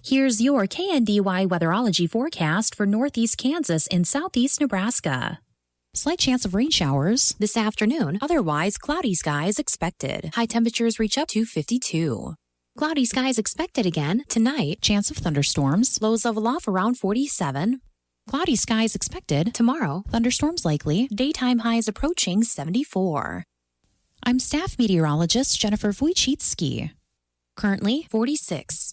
Here's your KNDY weatherology forecast for northeast Kansas and southeast Nebraska. Slight chance of rain showers this afternoon. Otherwise, cloudy skies expected. High temperatures reach up to 52. Cloudy skies expected again tonight. Chance of thunderstorms. Lows level off around 47. Cloudy skies expected tomorrow. Thunderstorms likely. Daytime highs approaching 74. I'm staff meteorologist Jennifer Wojcicki. Currently 46.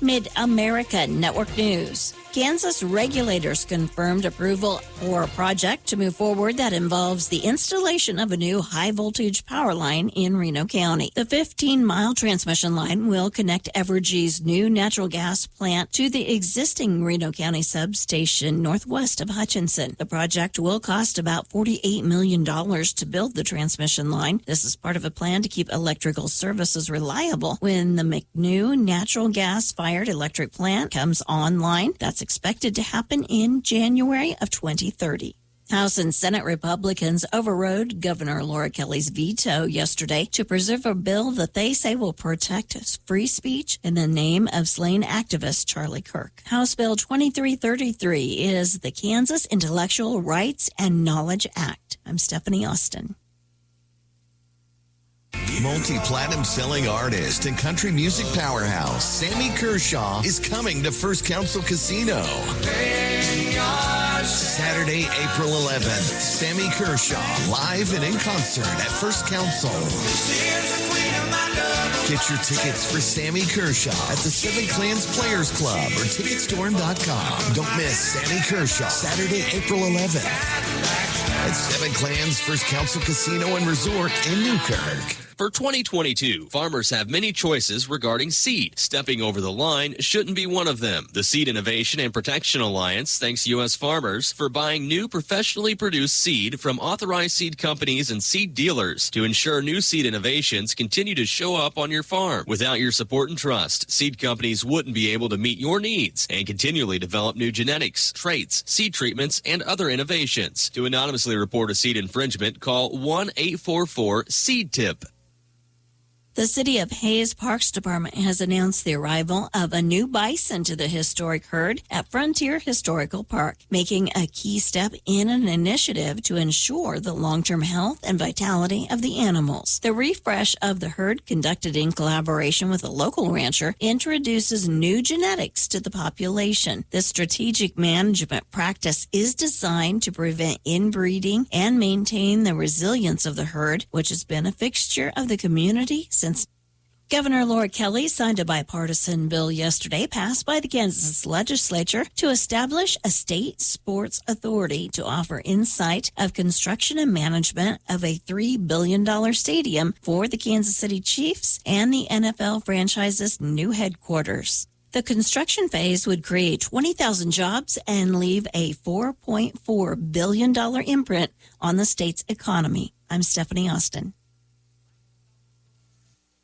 Mid-America Network News. Kansas regulators confirmed approval for a project to move forward that involves the installation of a new high-voltage power line in Reno County. The 15-mile transmission line will connect Evergy's new natural gas plant to the existing Reno County substation northwest of Hutchinson. The project will cost about $48 million to build the transmission line. This is part of a plan to keep electrical services reliable when the McNew natural gas-fired electric plant comes online. That's expected to happen in January of 2030. House and Senate Republicans overrode Governor Laura Kelly's veto yesterday to preserve a bill that they say will protect free speech in the name of slain activist Charlie Kirk. House Bill 2333 is the Kansas Intellectual Rights and Knowledge Act. I'm Stephanie Austin. Multi-platinum selling artist and country music powerhouse Sammy Kershaw is coming to First Council Casino. Saturday, April 11th, Sammy Kershaw live and in concert at First Council. Get your tickets for Sammy Kershaw at the Seven Clans Players Club or Ticketstorm.com. Don't miss Sammy Kershaw, Saturday, April 11th at Seven Clans First Council Casino and Resort in Newkirk. For 2022, farmers have many choices regarding seed. Stepping over the line shouldn't be one of them. The Seed Innovation and Protection Alliance thanks U.S. farmers for buying new professionally produced seed from authorized seed companies and seed dealers to ensure new seed innovations continue to show up on your farm. Without your support and trust, seed companies wouldn't be able to meet your needs and continually develop new genetics, traits, seed treatments, and other innovations. To anonymously report a seed infringement, call 1-844-SEED-TIP. The City of Hayes Parks Department has announced the arrival of a new bison to the historic herd at Frontier Historical Park, making a key step in an initiative to ensure the long-term health and vitality of the animals. The refresh of the herd, conducted in collaboration with a local rancher, introduces new genetics to the population. This strategic management practice is designed to prevent inbreeding and maintain the resilience of the herd, which has been a fixture of the community since Governor Laura Kelly signed a bipartisan bill yesterday passed by the Kansas legislature to establish a state sports authority to offer insight of construction and management of a $3 billion stadium for the Kansas City Chiefs and the NFL franchise's new headquarters. The construction phase would create 20,000 jobs and leave a $4.4 billion imprint on the state's economy. I'm Stephanie Austin.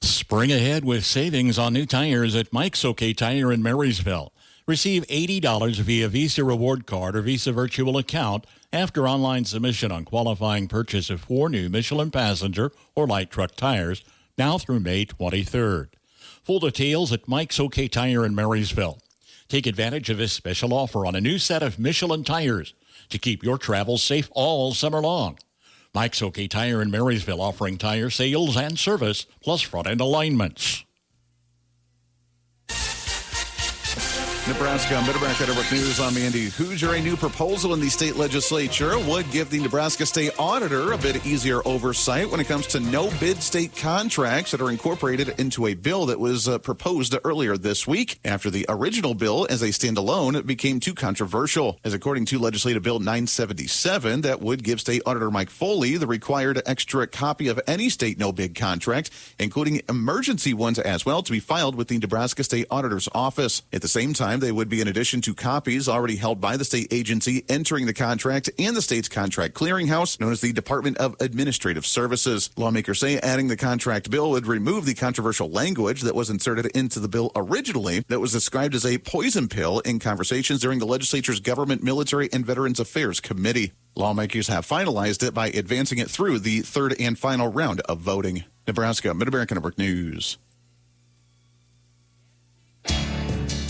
Spring ahead with savings on new tires at Mike's OK Tire in Marysville. Receive $80 via Visa Reward Card or Visa Virtual Account after online submission on qualifying purchase of 4 new Michelin passenger or light truck tires now through May 23rd. Full details at Mike's OK Tire in Marysville. Take advantage of this special offer on a new set of Michelin tires to keep your travels safe all summer long. Mike's OK Tire in Marysville, offering tire sales and service, plus front-end alignments. Nebraska Mid-America Network News. I'm Andy Hoosier. A new proposal in the state legislature would give the Nebraska state auditor a bit easier oversight when it comes to no-bid state contracts that are incorporated into a bill that was proposed earlier this week after the original bill as a standalone became too controversial. As according to Legislative Bill 977, that would give State Auditor Mike Foley the required extra copy of any state no-bid contract, including emergency ones as well, to be filed with the Nebraska State Auditor's Office. At the same time, time, they would be in addition to copies already held by the state agency entering the contract and the state's contract clearinghouse, known as the Department of Administrative Services. Lawmakers say adding the contract bill would remove the controversial language that was inserted into the bill originally that was described as a poison pill in conversations during the legislature's Government, Military, and Veterans Affairs Committee. Lawmakers have finalized it by advancing it through the third and final round of voting. Nebraska, Mid-America Network News.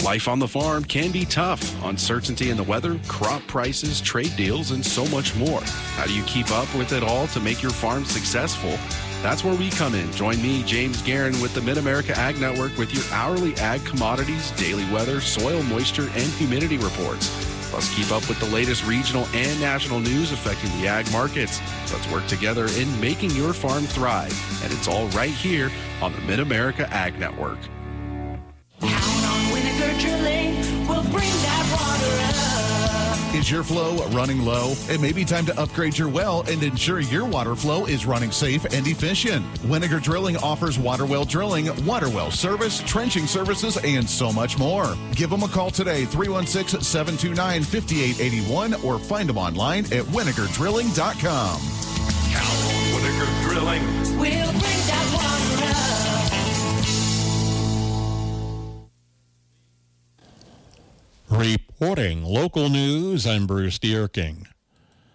Life on the farm can be tough. Uncertainty in the weather, crop prices, trade deals, and so much more. How do you keep up with it all to make your farm successful? That's where we come in. Join me, James Guerin, with the Mid-America Ag Network with your hourly ag commodities, daily weather, soil moisture, and humidity reports. Plus, keep up with the latest regional and national news affecting the ag markets. Let's work together in making your farm thrive. And it's all right here on the Mid-America Ag Network. Is your flow running low? It may be time to upgrade your well and ensure your water flow is running safe and efficient. Winnegar Drilling offers water well drilling, water well service, trenching services, and so much more. Give them a call today, 316-729-5881, or find them online at winnegardrilling.com. Count on Winnegar Drilling. We'll bring that water up. Reporting local news, I'm Bruce Dierking.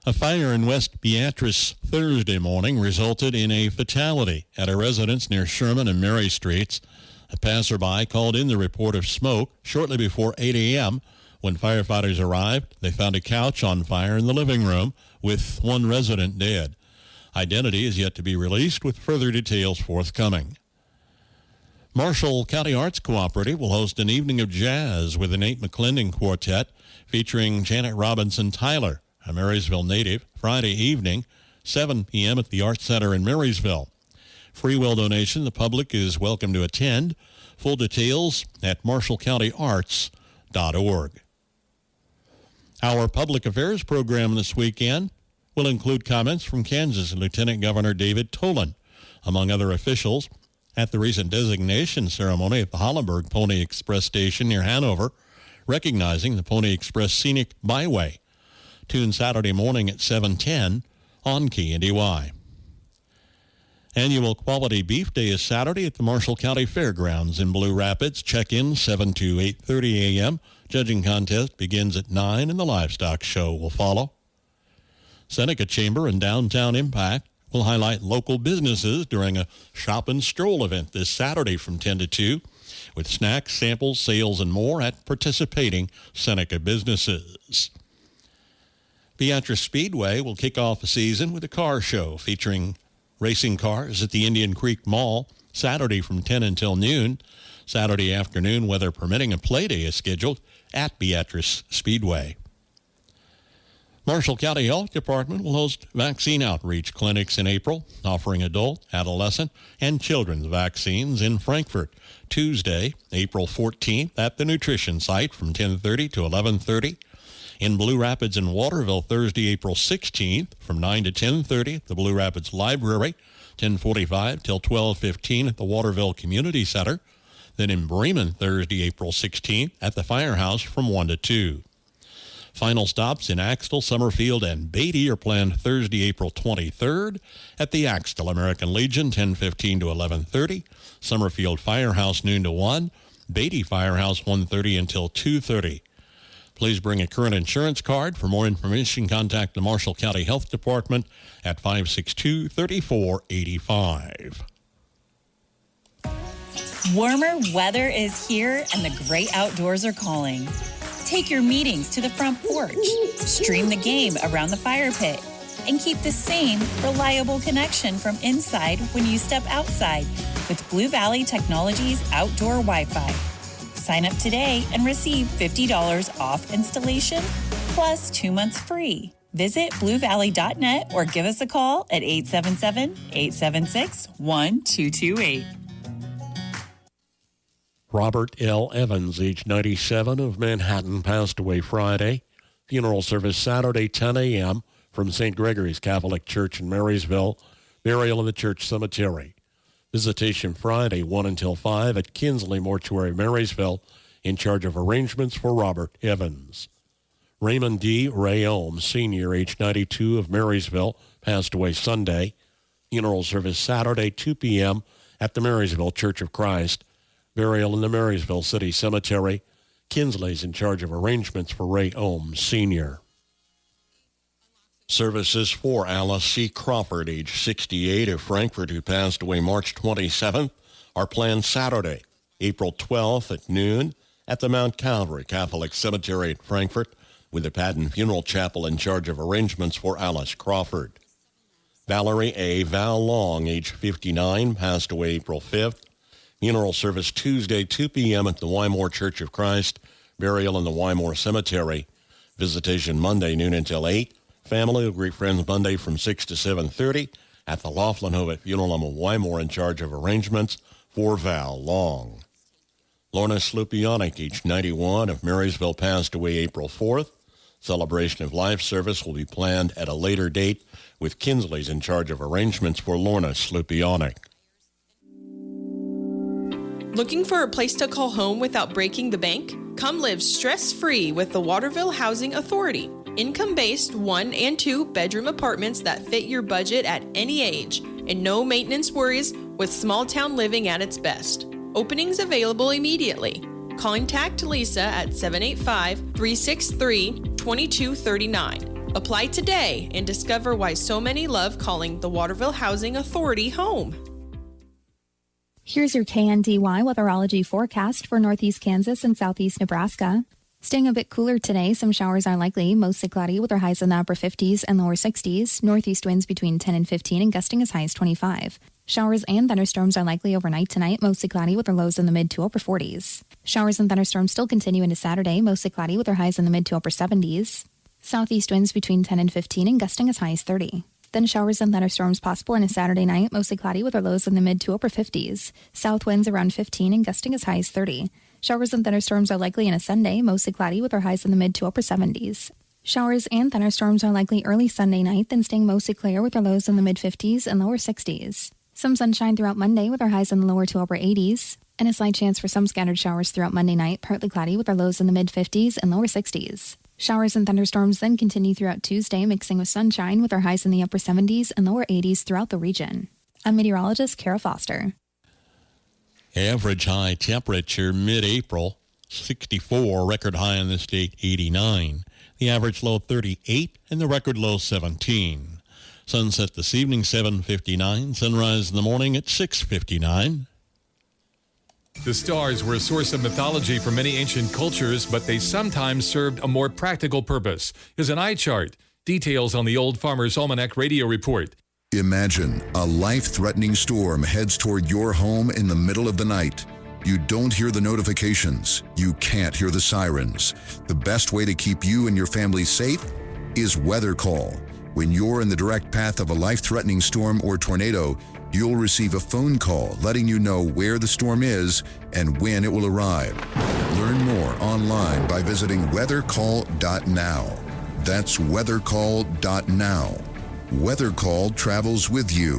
A fire in West Beatrice Thursday morning resulted in a fatality at a residence near Sherman and Mary Streets. A passerby called in the report of smoke shortly before 8 a.m. When firefighters arrived, they found a couch on fire in the living room with one resident dead. Identity is yet to be released with further details forthcoming. Marshall County Arts Cooperative will host an evening of jazz with the Nate McClendon Quartet featuring Janet Robinson Tyler, a Marysville native, Friday evening, 7 p.m. at the Arts Center in Marysville. Free will donation. The public is welcome to attend. Full details at marshallcountyarts.org. Our public affairs program this weekend will include comments from Kansas Lieutenant Governor David Tolan, among other officials, at the recent designation ceremony at the Hollenberg Pony Express station near Hanover, recognizing the Pony Express Scenic Byway. Tune Saturday morning at 7:10 on KNDY. Annual Quality Beef Day is Saturday at the Marshall County Fairgrounds in Blue Rapids. Check-in 7 to 8:30 a.m. Judging contest begins at 9 and the livestock show will follow. Seneca Chamber and Downtown Impact will highlight local businesses during a shop and stroll event this Saturday from 10 to 2 with snacks, samples, sales, and more at participating Seneca businesses. Beatrice Speedway will kick off the season with a car show featuring racing cars at the Indian Creek Mall Saturday from 10 until noon. Saturday afternoon, weather permitting, a play day is scheduled at Beatrice Speedway. Marshall County Health Department will host vaccine outreach clinics in April, offering adult, adolescent, and children's vaccines in Frankfort. Tuesday, April 14th at the nutrition site from 10:30 to 11:30. In Blue Rapids and Waterville, Thursday, April 16th from 9 to 10:30 at the Blue Rapids Library, 10:45 till 12:15 at the Waterville Community Center. Then in Bremen, Thursday, April 16th at the Firehouse from 1 to 2. Final stops in Axtell, Summerfield, and Beatty are planned Thursday, April 23rd at the Axtell American Legion, 10:15 to 11:30. Summerfield Firehouse, noon to 1. Beatty Firehouse, 1:30 until 2:30. Please bring a current insurance card. For more information, contact the Marshall County Health Department at 562-3485. Warmer weather is here and the great outdoors are calling. Take your meetings to the front porch, stream the game around the fire pit, and keep the same reliable connection from inside when you step outside with Blue Valley Technologies Outdoor Wi-Fi. Sign up today and receive $50 off installation plus 2 months free. Visit bluevalley.net or give us a call at 877-876-1228. Robert L. Evans, age 97, of Manhattan, passed away Friday. Funeral service Saturday, 10 a.m. from St. Gregory's Catholic Church in Marysville. Burial in the church cemetery. Visitation Friday, 1 until 5 at Kinsley Mortuary, Marysville. in charge of arrangements for Robert Evans. Raymond D. Rayome, Sr., age 92, of Marysville, passed away Sunday. Funeral service Saturday, 2 p.m. at the Marysville Church of Christ. Burial in the Marysville City Cemetery. Kinsley's in charge of arrangements for Rayome, Sr. Services for Alice C. Crawford, age 68, of Frankfort, who passed away March 27th, are planned Saturday, April 12th at noon at the Mount Calvary Catholic Cemetery at Frankfort, with the Patton Funeral Chapel in charge of arrangements for Alice Crawford. Valerie A. Val Long, age 59, passed away April 5th. Funeral service Tuesday, 2 p.m. at the Wymore Church of Christ. Burial in the Wymore Cemetery. Visitation Monday, noon until 8. Family will greet friends Monday from 6 to 7:30 at the Laughlin-Hovet Funeral Home of Wymore, in charge of arrangements for Val Long. Lorna Slupionic, age 91, of Marysville, passed away April 4th. Celebration of life service will be planned at a later date, with Kinsley's in charge of arrangements for Lorna Slupionic. Looking for a place to call home without breaking the bank? Come live stress-free with the Waterville Housing Authority. Income-based 1 and 2 bedroom apartments that fit your budget at any age, and no maintenance worries, with small town living at its best. Openings available immediately. Contact Lisa at 785-363-2239. Apply today and discover why so many love calling the Waterville Housing Authority home. Here's your KNDY weatherology forecast for northeast Kansas and southeast Nebraska. Staying a bit cooler today, some showers are likely, mostly cloudy with our highs in the upper 50s and lower 60s. Northeast winds between 10 and 15 and gusting as high as 25. Showers and thunderstorms are likely overnight tonight, mostly cloudy with our lows in the mid to upper 40s. Showers and thunderstorms still continue into Saturday, mostly cloudy with our highs in the mid to upper 70s. Southeast winds between 10 and 15 and gusting as high as 30. Then showers and thunderstorms possible into Saturday night, mostly cloudy with our lows in the mid to upper 50s. South winds around 15 and gusting as high as 30. Showers and thunderstorms are likely in a Sunday, mostly cloudy with our highs in the mid to upper 70s. Showers and thunderstorms are likely early Sunday night, then staying mostly clear with our lows in the mid 50s and lower 60s. Some sunshine throughout Monday with our highs in the lower to upper 80s, and a slight chance for some scattered showers throughout Monday night, partly cloudy with our lows in the mid 50s and lower 60s. Showers and thunderstorms then continue throughout Tuesday, mixing with sunshine with our highs in the upper 70s and lower 80s throughout the region. I'm meteorologist Kara Foster. Average high temperature mid-April, 64. Record high in the state, 89. The average low, 38, and the record low, 17. Sunset this evening, 7:59. Sunrise in the morning at 6:59. The stars were a source of mythology for many ancient cultures, but they sometimes served a more practical purpose. Here's an eye chart. Details on the Old Farmer's Almanac radio report. Imagine a life-threatening storm heads toward your home in the middle of the night. You don't hear the notifications. You can't hear the sirens. The best way to keep you and your family safe is Weather Call. When you're in the direct path of a life-threatening storm or tornado, you'll receive a phone call letting you know where the storm is and when it will arrive. Learn more online by visiting weathercall.now. That's weathercall.now. WeatherCall travels with you.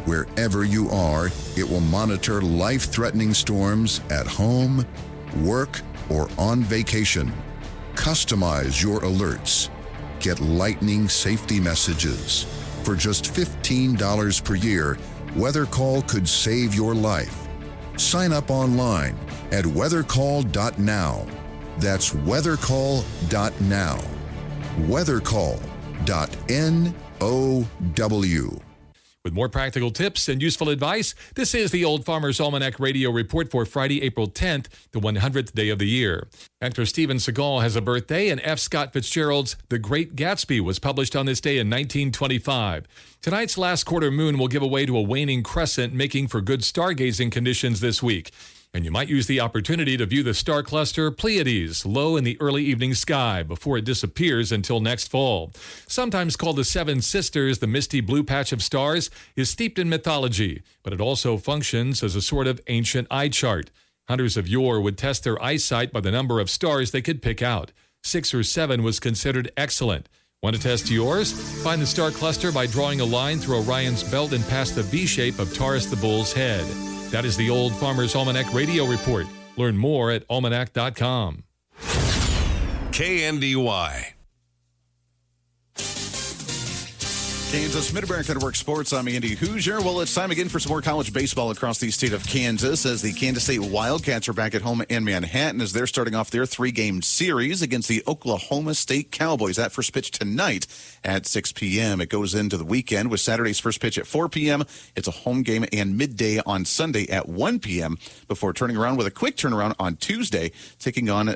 Wherever you are, it will monitor life-threatening storms at home, work, or on vacation. Customize your alerts. Get lightning safety messages. For just $15 per year, WeatherCall could save your life. Sign up online at weathercall.now. That's weathercall.now. Weathercall.now. With more practical tips and useful advice, this is the Old Farmer's Almanac radio report for Friday, April 10th, the 100th day of the year. Actor Steven Seagal has a birthday, and F. Scott Fitzgerald's The Great Gatsby was published on this day in 1925. Tonight's last quarter moon will give way to a waning crescent, making for good stargazing conditions this week. And you might use the opportunity to view the star cluster Pleiades low in the early evening sky before it disappears until next fall. Sometimes called the Seven Sisters, the misty blue patch of stars is steeped in mythology, but it also functions as a sort of ancient eye chart. Hunters of yore would test their eyesight by the number of stars they could pick out. 6 or 7 was considered excellent. Want to test yours? Find the star cluster by drawing a line through Orion's belt and past the V shape of Taurus the Bull's head. That is the Old Farmer's Almanac radio report. Learn more at almanac.com. KNDY. Kansas Mid-America Network Sports. I'm Andy Hoosier. Well, it's time again for some more college baseball across the state of Kansas as the Kansas State Wildcats are back at home in Manhattan as they're starting off their 3-game series against the Oklahoma State Cowboys. That first pitch tonight at 6 p.m. It goes into the weekend with Saturday's first pitch at 4 p.m. It's a home game and midday on Sunday at 1 p.m. before turning around with a quick turnaround on Tuesday, taking on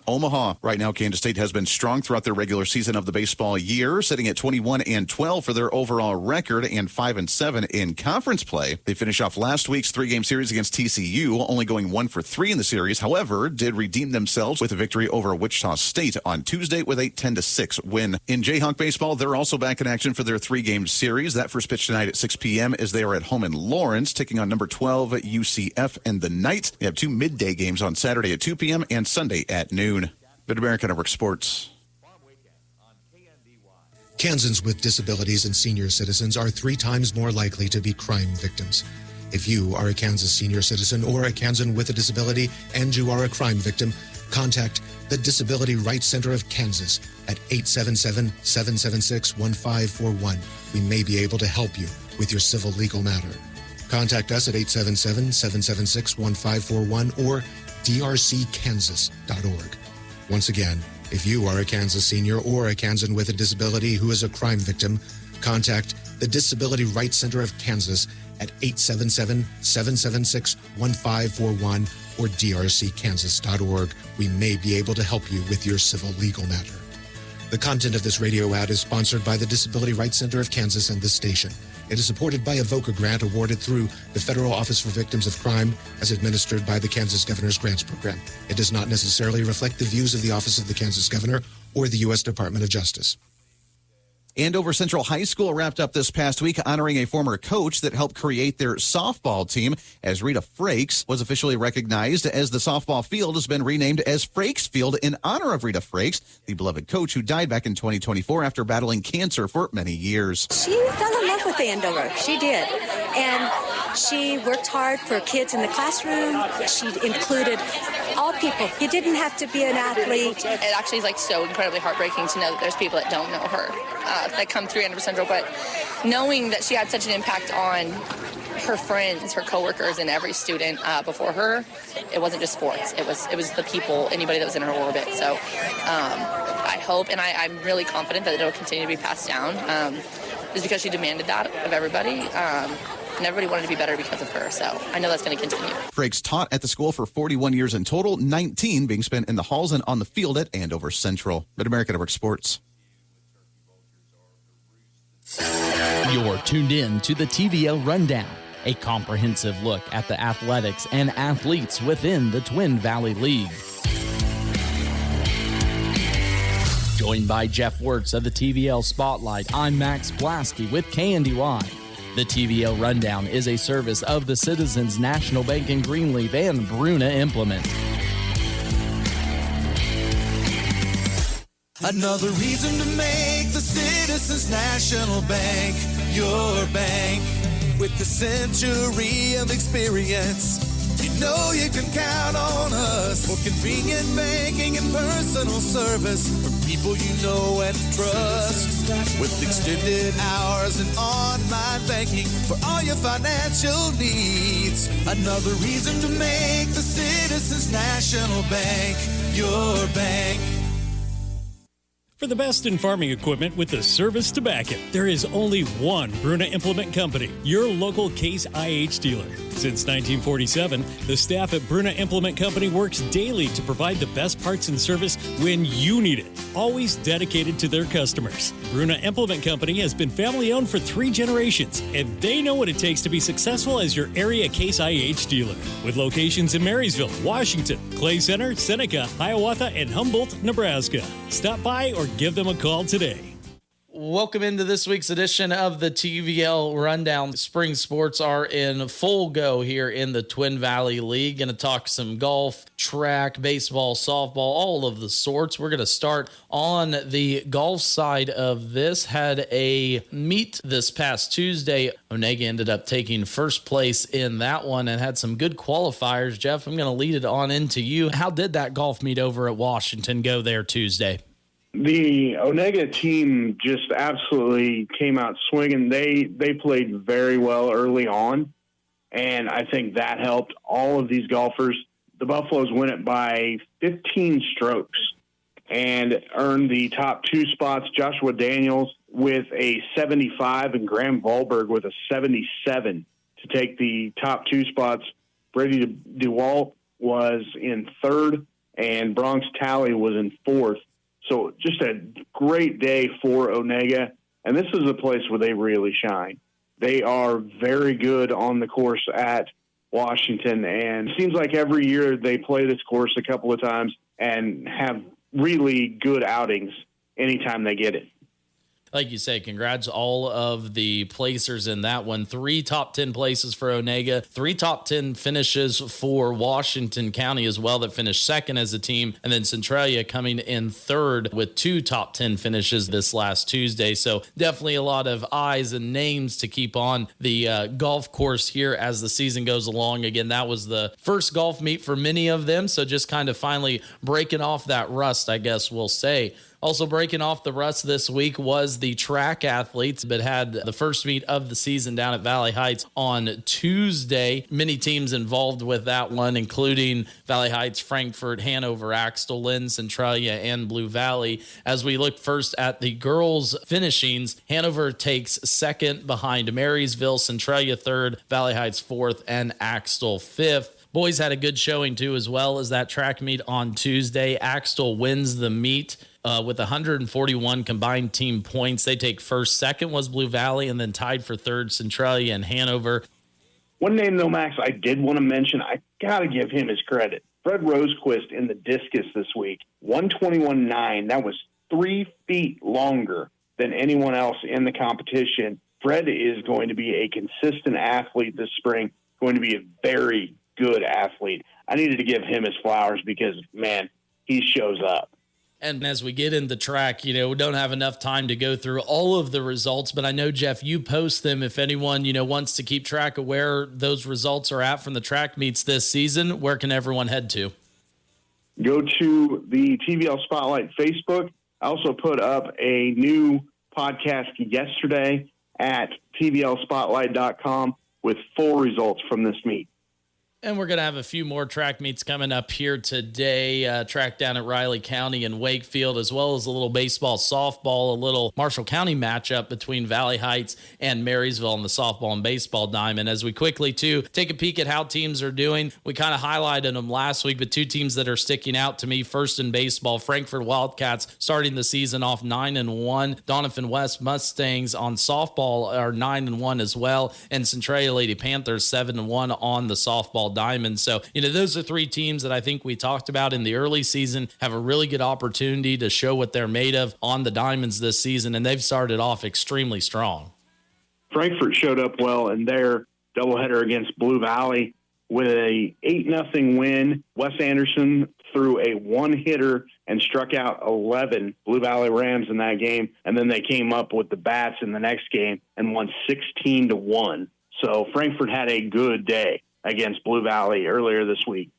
Omaha. Right now, Kansas State has been strong throughout their regular season of the baseball year, sitting at 21-12 for their overall record and 5-7 in conference play. They finished off last week's 3-game series against TCU, only going 1 for 3 in the series. However, did redeem themselves with a victory over Wichita State on Tuesday with a 10-6 win. In Jayhawk baseball, they're also back in action for their 3-game series. That first pitch tonight at 6 p.m. as they are at home in Lawrence, taking on number 12 UCF in the night. They have 2 midday games on Saturday at 2 p.m. and Sunday at noon. Mid-America Network Sports. Kansans with disabilities and senior citizens are 3 times more likely to be crime victims. If you are a Kansas senior citizen or a Kansan with a disability and you are a crime victim, contact the Disability Rights Center of Kansas at 877-776-1541. We may be able to help you with your civil legal matter. Contact us at 877-776-1541 or drckansas.org. Once again, if you are a Kansas senior or a Kansan with a disability who is a crime victim, contact the Disability Rights Center of Kansas at 877-776-1541 or drckansas.org. We may be able to help you with your civil legal matter. The content of this radio ad is sponsored by the Disability Rights Center of Kansas and this station. It is supported by a VOCA grant awarded through the Federal Office for Victims of Crime as administered by the Kansas Governor's Grants Program. It does not necessarily reflect the views of the Office of the Kansas Governor or the U.S. Department of Justice. Andover Central High School wrapped up this past week honoring a former coach that helped create their softball team as Rita Frakes was officially recognized as the softball field has been renamed as Frakes Field in honor of Rita Frakes, the beloved coach who died back in 2024 after battling cancer for many years. She fell in love with Andover. She did. And she worked hard for kids in the classroom. She included all people. You didn't have to be an athlete. It actually is like so incredibly heartbreaking to know that there's people that don't know her that come through Andover Central, but knowing that she had such an impact on her friends, her coworkers, and every student before her, it wasn't just sports. It was the people, anybody that was in her orbit. So I hope, and I'm really confident that it'll continue to be passed down, just because she demanded that of everybody. And everybody wanted to be better because of her, so I know that's going to continue. Frakes taught at the school for 41 years in total, 19 being spent in the halls and on the field at Andover Central. Mid-America Network Sports. You're tuned in to the TVL Rundown, a comprehensive look at the athletics and athletes within the Twin Valley League. Joined by Jeff Wertz of the TVL Spotlight, I'm Max Blasky with KNDY. The TVL Rundown is a service of the Citizens National Bank in Greenleaf and Bruna Implement. Another reason to make the Citizens National Bank your bank. With the century of experience, you know you can count on us for convenient banking and personal service from people you know and trust. With extended hours and online banking for all your financial needs. Another reason to make the Citizens National Bank your bank. For the best in farming equipment with the service to back it, there is only one Bruna Implement Company, your local Case IH dealer. Since 1947, the staff at Bruna Implement Company works daily to provide the best parts and service when you need it, always dedicated to their customers. Bruna Implement Company has been family-owned for 3 generations, and they know what it takes to be successful as your area Case IH dealer. With locations in Marysville, Washington, Clay Center, Seneca, Hiawatha, and Humboldt, Nebraska. Stop by or give them a call today. Welcome into this week's edition of the TVL Rundown. Spring sports are in full go here in the Twin Valley League. Going to talk some golf, track, baseball, softball, all of the sorts. We're going to start on the golf side of this. Had a meet this past Tuesday. Onega ended up taking first place in that one and had some good qualifiers. Jeff, I'm going to lead it on into you. How did that golf meet over at Washington go there Tuesday? The Onega team just absolutely came out swinging. They played very well early on, and I think that helped all of these golfers. The Buffaloes win it by 15 strokes and earned the top two spots. Joshua Daniels with a 75 and Graham Wahlberg with a 77 to take the top two spots. Brady DeWalt was in third, and Bronx Talley was in fourth. So just a great day for Onega, and this is a place where they really shine. They are very good on the course at Washington, and it seems like every year they play this course a couple of times and have really good outings anytime they get it. Like you say, congrats all of the placers in that one. 3 top 10 places for Onega, 3 top 10 finishes for Washington County as well that finished second as a team, and then Centralia coming in third with 2 top 10 finishes this last Tuesday. So definitely a lot of eyes and names to keep on the golf course here as the season goes along. Again, that was the first golf meet for many of them, so just kind of finally breaking off that rust, I guess we'll say. Also breaking off the rust this week was the track athletes, but had the first meet of the season down at Valley Heights on Tuesday. Many teams involved with that one, including Valley Heights, Frankfort, Hanover, Axtell, Lynn, Centralia, and Blue Valley. As we look first at the girls' finishings, Hanover takes second behind Marysville, Centralia third, Valley Heights fourth, and Axtell fifth. Boys had a good showing too, as well as that track meet on Tuesday. Axtell wins the meet with 141 combined team points. They take first. Second was Blue Valley, and then tied for third, Centralia and Hanover. One name, though, Max, I did want to mention. I got to give him his credit. Fred Rosequist in the discus this week, 121.9. That was 3 feet longer than anyone else in the competition. Fred is going to be a consistent athlete this spring, going to be a very good athlete. I needed to give him his flowers because, man, he shows up. And as we get into track, we don't have enough time to go through all of the results, but I know, Jeff, you post them if anyone, wants to keep track of where those results are at from the track meets this season. Where can everyone head to? Go to the TVL Spotlight Facebook. I also put up a new podcast yesterday at tvlspotlight.com with full results from this meet. And we're going to have a few more track meets coming up here today. Track down at Riley County and Wakefield, as well as a little baseball, softball, a little Marshall County matchup between Valley Heights and Marysville in the softball and baseball diamond. As we quickly, too, take a peek at how teams are doing. We kind of highlighted them last week, but 2 teams that are sticking out to me. First in baseball, Frankfort Wildcats starting the season off 9-1. Donovan West Mustangs on softball are 9-1 as well. And Centralia Lady Panthers 7-1 on the softball diamond. So, those are 3 teams that I think we talked about in the early season have a really good opportunity to show what they're made of on the diamonds this season, and they've started off extremely strong. Frankfort showed up well in their doubleheader against Blue Valley with a 8-0 win. Wes Anderson threw a 1-hitter and struck out 11 Blue Valley Rams in that game, and then they came up with the bats in the next game and won 16-1. So Frankfort had a good day against Blue Valley earlier this week.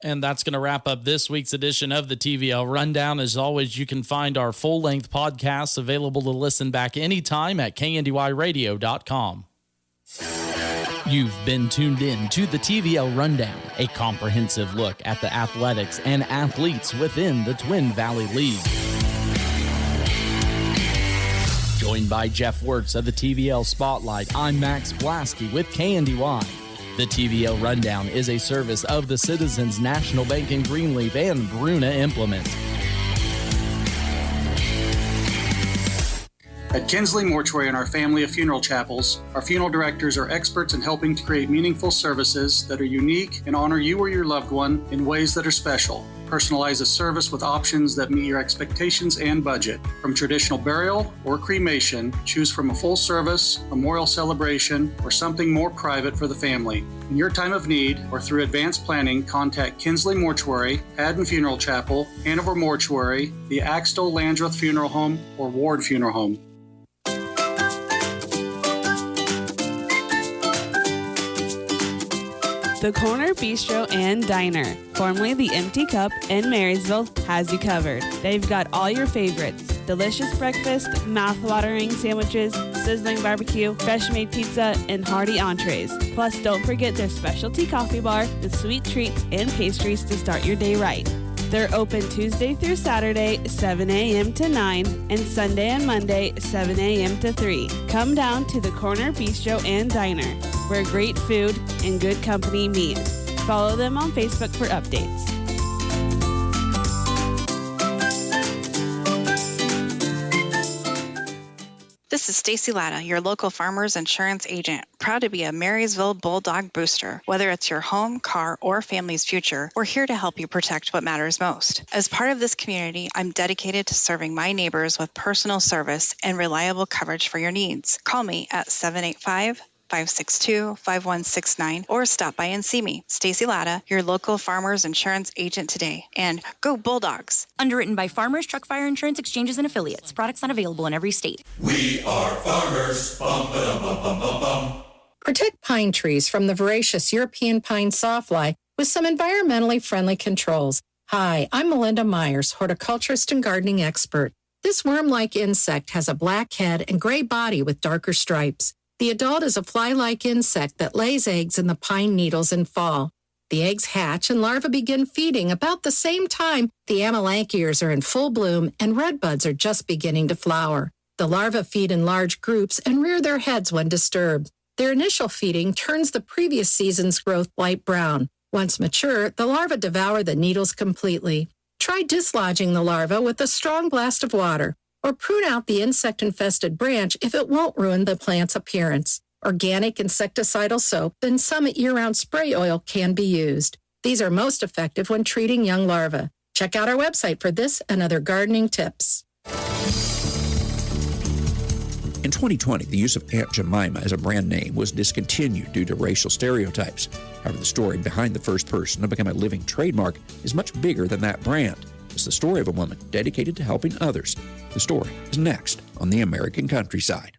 And that's going to wrap up this week's edition of the TVL Rundown. As always, you can find our full-length podcasts available to listen back anytime at KNDYradio.com. You've been tuned in to the TVL Rundown, a comprehensive look at the athletics and athletes within the Twin Valley League. Joined by Jeff Wirtz of the TVL Spotlight, I'm Max Blasky with KNDY. The TVL Rundown is a service of the Citizens National Bank in Greenleaf and Bruna Implement. At Kinsley Mortuary and our family of funeral chapels, our funeral directors are experts in helping to create meaningful services that are unique and honor you or your loved one in ways that are special. personalize a service with options that meet your expectations and budget. From traditional burial or cremation, choose from a full service, memorial celebration, or something more private for the family. In your time of need or through advanced planning, contact Kinsley Mortuary, Haddon Funeral Chapel, Hanover Mortuary, the Axtell Landreth Funeral Home, or Ward Funeral Home. The Corner Bistro and Diner, formerly the Empty Cup in Marysville, has you covered. They've got all your favorites: delicious breakfast, mouth-watering sandwiches, sizzling barbecue, fresh-made pizza, and hearty entrees. Plus, don't forget their specialty coffee bar, the sweet treats, and pastries to start your day right. They're open Tuesday through Saturday, 7 a.m. to 9, and Sunday and Monday, 7 a.m. to 3. Come down to the Corner Bistro and Diner, where great food and good company meet. Follow them on Facebook for updates. This is Stacy Latta, your local farmers insurance agent, proud to be a Marysville Bulldog booster. Whether it's your home, car, or family's future, we're here to help you protect what matters most. As part of this community, I'm dedicated to serving my neighbors with personal service and reliable coverage for your needs. Call me at 785-562-5169 or stop by and see me. Stacy Latta, your local farmers insurance agent today. And go Bulldogs. Underwritten by Farmers Truck Fire Insurance Exchanges and Affiliates. Products not available in every state. We are farmers. Bum, ba-dum, bum, bum, bum, bum. Protect pine trees from the voracious European pine sawfly with some environmentally friendly controls. Hi, I'm Melinda Myers, horticulturist and gardening expert. This worm-like insect has a black head and gray body with darker stripes. The adult is a fly-like insect that lays eggs in the pine needles in fall. The eggs hatch and larvae begin feeding about the same time the amelanchiers are in full bloom and redbuds are just beginning to flower. The larvae feed in large groups and rear their heads when disturbed. Their initial feeding turns the previous season's growth light brown. Once mature, the larvae devour the needles completely. Try dislodging the larva with a strong blast of water, or prune out the insect-infested branch if it won't ruin the plant's appearance. Organic insecticidal soap and some year-round spray oil can be used. These are most effective when treating young larvae. Check out our website for this and other gardening tips. In 2020, the use of Aunt Jemima as a brand name was discontinued due to racial stereotypes. However, the story behind the first person to become a living trademark is much bigger than that brand. It's the story of a woman dedicated to helping others. The story is next on the American Countryside.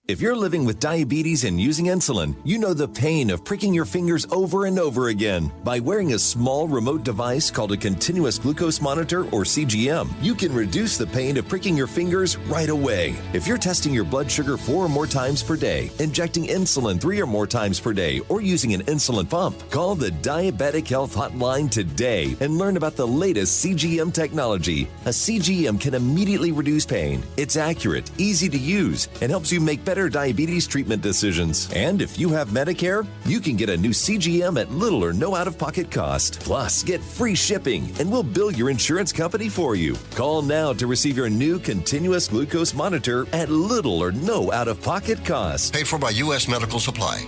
If you're living with diabetes and using insulin, you know the pain of pricking your fingers over and over again. By wearing a small remote device called a continuous glucose monitor, or CGM, you can reduce the pain of pricking your fingers right away. If you're testing your blood sugar 4 or more times per day, injecting insulin 3 or more times per day, or using an insulin pump, call the Diabetic Health Hotline today and learn about the latest CGM technology. A CGM can immediately reduce pain. It's accurate, easy to use, and helps you make better diabetes treatment decisions. And if you have Medicare, you can get a new CGM at little or no out-of-pocket cost. Plus, get free shipping, and we'll bill your insurance company for you. Call now to receive your new continuous glucose monitor at little or no out-of-pocket cost. Paid for by U.S. Medical Supply.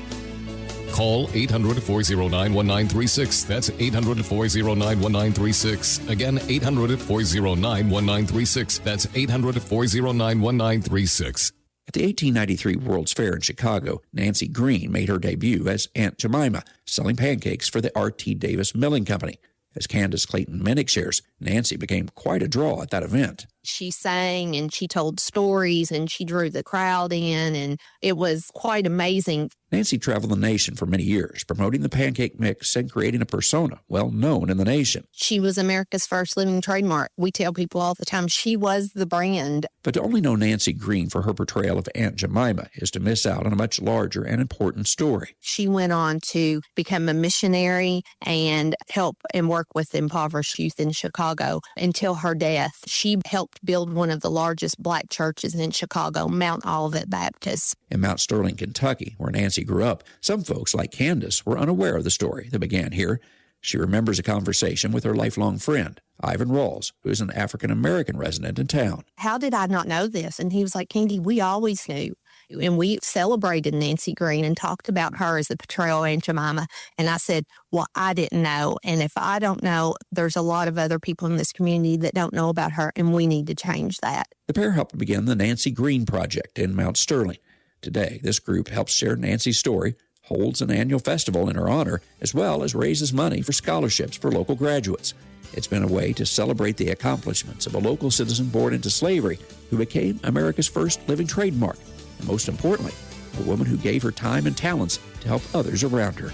Call 800-409-1936. That's 800-409-1936. Again, 800-409-1936. That's 800-409-1936. At the 1893 World's Fair in Chicago, Nancy Green made her debut as Aunt Jemima, selling pancakes for the R.T. Davis Milling Company. As Candace Clayton Minnick shares, Nancy became quite a draw at that event. She sang and she told stories and she drew the crowd in, and it was quite amazing. Nancy traveled the nation for many years, promoting the pancake mix and creating a persona well known in the nation. She was America's first living trademark. We tell people all the time she was the brand. But to only know Nancy Green for her portrayal of Aunt Jemima is to miss out on a much larger and important story. She went on to become a missionary and help and work with impoverished youth in Chicago until her death. She helped build one of the largest black churches in Chicago, Mount Olivet Baptist. In Mount Sterling, Kentucky, where Nancy grew up, some folks like Candace were unaware of the story that began here. She remembers a conversation with her lifelong friend, Ivan Rawls, who is an African-American resident in town. How did I not know this? And he was like, Candy, we always knew. And we celebrated Nancy Green and talked about her as the Portrayal of Aunt Jemima. And I said, well, I didn't know. And if I don't know, there's a lot of other people in this community that don't know about her, and we need to change that. The pair helped begin the Nancy Green Project in Mount Sterling. Today, this group helps share Nancy's story, holds an annual festival in her honor, as well as raises money for scholarships for local graduates. It's been a way to celebrate the accomplishments of a local citizen born into slavery who became America's first living trademark, and most importantly, a woman who gave her time and talents to help others around her.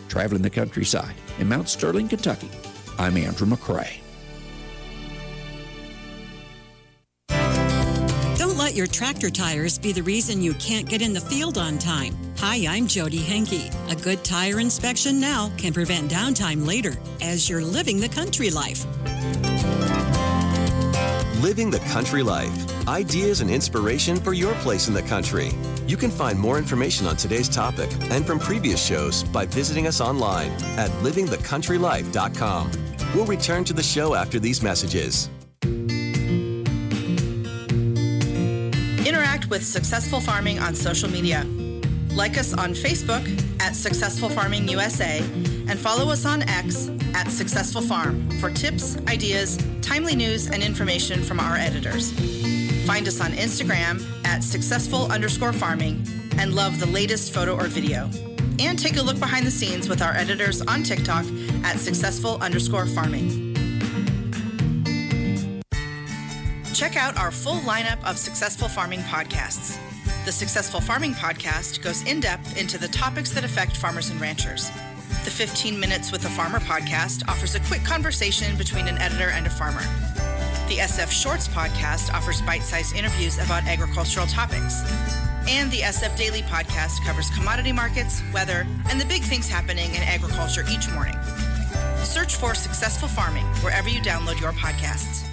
Traveling the countryside in Mount Sterling, Kentucky, I'm Andrew McCrae. Don't let your tractor tires be the reason you can't get in the field on time. Hi, I'm Jody Henke. A good tire inspection now can prevent downtime later as you're living the country life. Living the Country Life. Ideas and inspiration for your place in the country. You can find more information on today's topic and from previous shows by visiting us online at livingthecountrylife.com. We'll return to the show after these messages. Interact with Successful Farming on social media. Like us on Facebook at Successful Farming USA and follow us on X at Successful Farm for tips, ideas, timely news, and information from our editors. Find us on Instagram at successful_farming and love the latest photo or video. And take a look behind the scenes with our editors on TikTok at successful_farming. Check out our full lineup of Successful Farming podcasts. The Successful Farming podcast goes in-depth into the topics that affect farmers and ranchers. The 15 Minutes with a Farmer podcast offers a quick conversation between an editor and a farmer. The SF Shorts podcast offers bite-sized interviews about agricultural topics. And the SF Daily podcast covers commodity markets, weather, and the big things happening in agriculture each morning. Search for Successful Farming wherever you download your podcasts.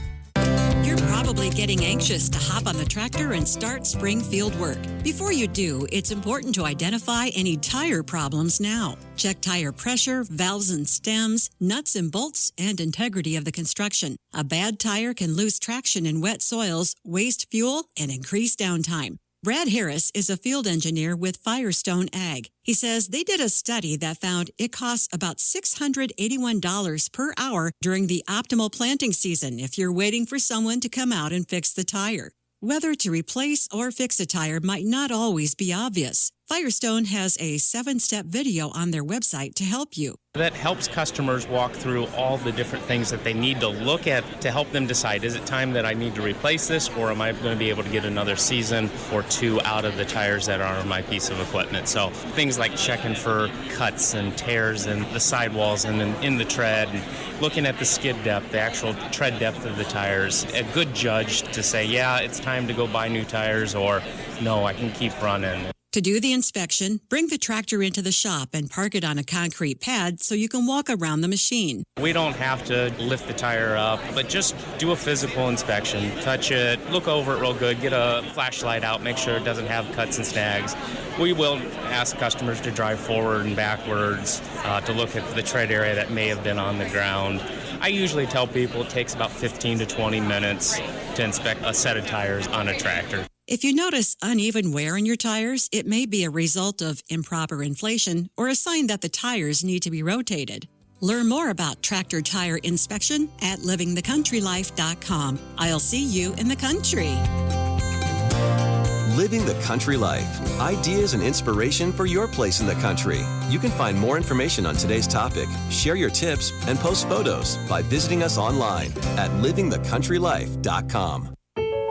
You're probably getting anxious to hop on the tractor and start spring field work. Before you do, it's important to identify any tire problems now. Check tire pressure, valves and stems, nuts and bolts, and integrity of the construction. A bad tire can lose traction in wet soils, waste fuel, and increase downtime. Brad Harris is a field engineer with Firestone Ag. He says they did a study that found it costs about $681 per hour during the optimal planting season if you're waiting for someone to come out and fix the tire. Whether to replace or fix a tire might not always be obvious. Firestone has a 7-step video on their website to help you. That helps customers walk through all the different things that they need to look at to help them decide, is it time that I need to replace this, or am I going to be able to get another season or two out of the tires that are on my piece of equipment? So things like checking for cuts and tears in the sidewalls and in the tread, and looking at the skid depth, the actual tread depth of the tires, a good judge to say, yeah, it's time to go buy new tires, or no, I can keep running. To do the inspection, bring the tractor into the shop and park it on a concrete pad so you can walk around the machine. We don't have to lift the tire up, but just do a physical inspection. Touch it, look over it real good, get a flashlight out, make sure it doesn't have cuts and snags. We will ask customers to drive forward and backwards to look at the tread area that may have been on the ground. I usually tell people it takes about 15 to 20 minutes to inspect a set of tires on a tractor. If you notice uneven wear in your tires, it may be a result of improper inflation or a sign that the tires need to be rotated. Learn more about tractor tire inspection at livingthecountrylife.com. I'll see you in the country. Living the Country Life. Ideas and inspiration for your place in the country. You can find more information on today's topic, share your tips, and post photos by visiting us online at livingthecountrylife.com.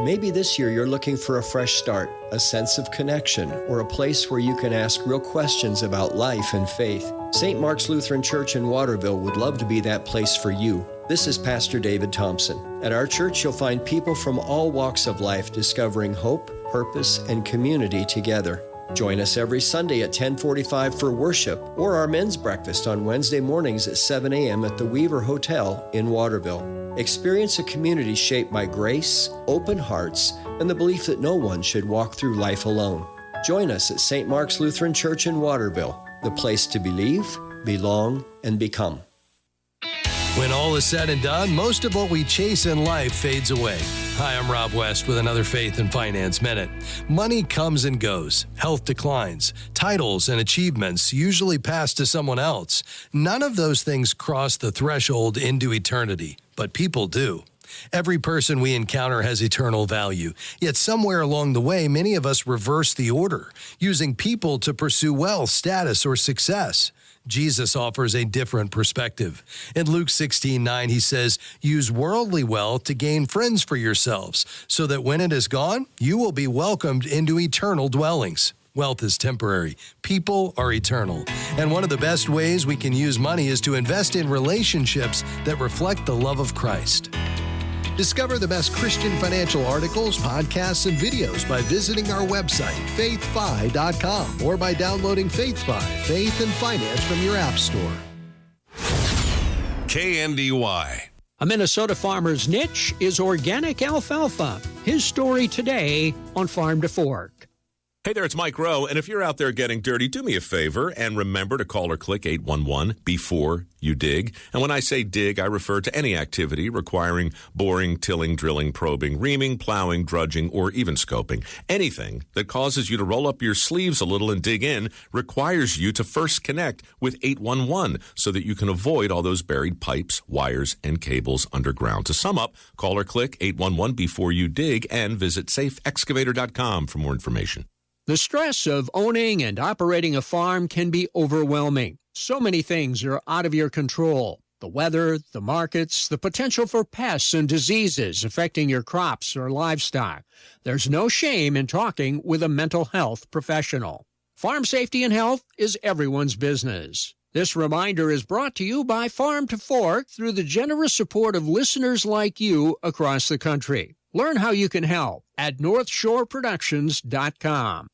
Maybe this year you're looking for a fresh start, a sense of connection, or a place where you can ask real questions about life and faith. St. Mark's Lutheran Church in Waterville would love to be that place for you. This is Pastor David Thompson. At our church, you'll find people from all walks of life discovering hope, purpose, and community together. Join us every Sunday at 10:45 for worship or our men's breakfast on Wednesday mornings at 7 a.m. at the Weaver Hotel in Waterville. Experience a community shaped by grace, open hearts, and the belief that no one should walk through life alone. Join us at St. Mark's Lutheran Church in Waterville, the place to believe, belong, and become. When all is said and done, most of what we chase in life fades away. Hi, I'm Rob West with another Faith and Finance Minute. Money comes and goes. Health declines. Titles and achievements usually pass to someone else. None of those things cross the threshold into eternity, but people do. Every person we encounter has eternal value. Yet somewhere along the way, many of us reverse the order, using people to pursue wealth, status, or success. Jesus offers a different perspective. In Luke 16:9, he says, "Use worldly wealth to gain friends for yourselves, so that when it is gone, you will be welcomed into eternal dwellings." Wealth is temporary. People are eternal. And one of the best ways we can use money is to invest in relationships that reflect the love of Christ. Discover the best Christian financial articles, podcasts, and videos by visiting our website, faithfi.com, or by downloading FaithFi, Faith and Finance, from your app store. KNDY. A Minnesota farmer's niche is organic alfalfa. His story today on Farm to Fork. Hey there, it's Mike Rowe, and if you're out there getting dirty, do me a favor and remember to call or click 811 before you dig. And when I say dig, I refer to any activity requiring boring, tilling, drilling, probing, reaming, plowing, drudging, or even scoping. Anything that causes you to roll up your sleeves a little and dig in requires you to first connect with 811 so that you can avoid all those buried pipes, wires, and cables underground. To sum up, call or click 811 before you dig and visit safeexcavator.com for more information. The stress of owning and operating a farm can be overwhelming. So many things are out of your control. The weather, the markets, the potential for pests and diseases affecting your crops or livestock. There's no shame in talking with a mental health professional. Farm safety and health is everyone's business. This reminder is brought to you by Farm to Fork through the generous support of listeners like you across the country. Learn how you can help at NorthshoreProductions.com.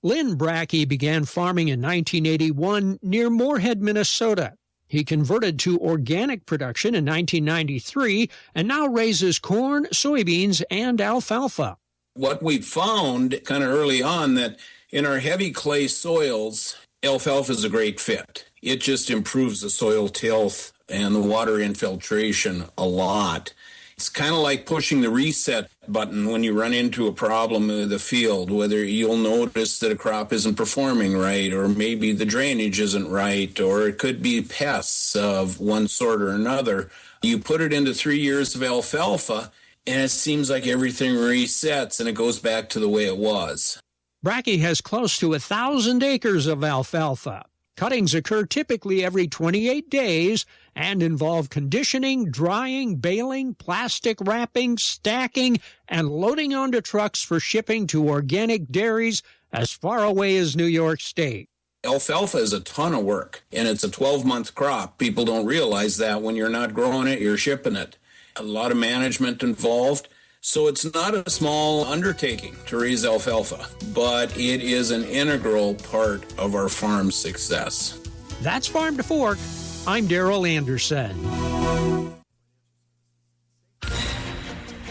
Lynn Brackey began farming in 1981 near Moorhead, Minnesota. He converted to organic production in 1993 and now raises corn, soybeans, and alfalfa. What we found kind of early on that in our heavy clay soils, alfalfa is a great fit. It just improves the soil tilth and the water infiltration a lot. It's kind of like pushing the reset button when you run into a problem in the field, whether you'll notice that a crop isn't performing right, or maybe the drainage isn't right, or it could be pests of one sort or another. You put it into 3 years of alfalfa, and it seems like everything resets and it goes back to the way it was. Brackey has close to 1,000 acres of alfalfa. Cuttings occur typically every 28 days and involve conditioning, drying, baling, plastic wrapping, stacking, and loading onto trucks for shipping to organic dairies as far away as New York State. Alfalfa is a ton of work, and it's a 12-month crop. People don't realize that when you're not growing it, you're shipping it. A lot of management involved. So it's not a small undertaking to raise alfalfa, but it is an integral part of our farm's success. That's Farm to Fork. I'm Darrell Anderson.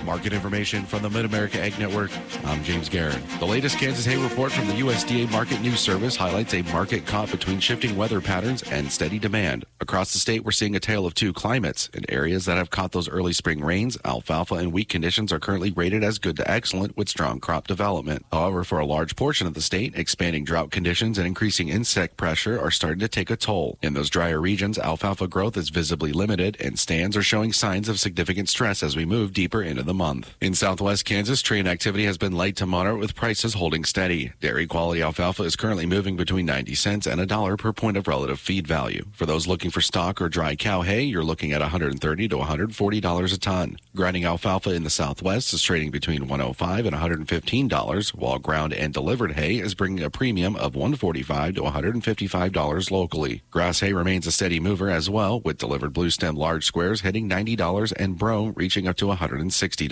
Market information from the Mid-America Ag Network. I'm James Guerin. The latest Kansas hay report from the USDA Market News Service highlights a market caught between shifting weather patterns and steady demand. Across the state, we're seeing a tale of two climates. In areas that have caught those early spring rains, alfalfa and wheat conditions are currently rated as good to excellent with strong crop development. However, for a large portion of the state, expanding drought conditions and increasing insect pressure are starting to take a toll. In those drier regions, alfalfa growth is visibly limited, and stands are showing signs of significant stress as we move deeper into the month. In southwest Kansas, train activity has been light to moderate with prices holding steady. Dairy quality alfalfa is currently moving between 90 cents and $1 per point of relative feed value. For those looking for stock or dry cow hay, you're looking at $130 to $140 a ton. Grinding alfalfa in the southwest is trading between $105 and $115, while ground and delivered hay is bringing a premium of $145 to $155 locally. Grass hay remains a steady mover as well, with delivered blue stem large squares hitting $90 and brome reaching up to $160.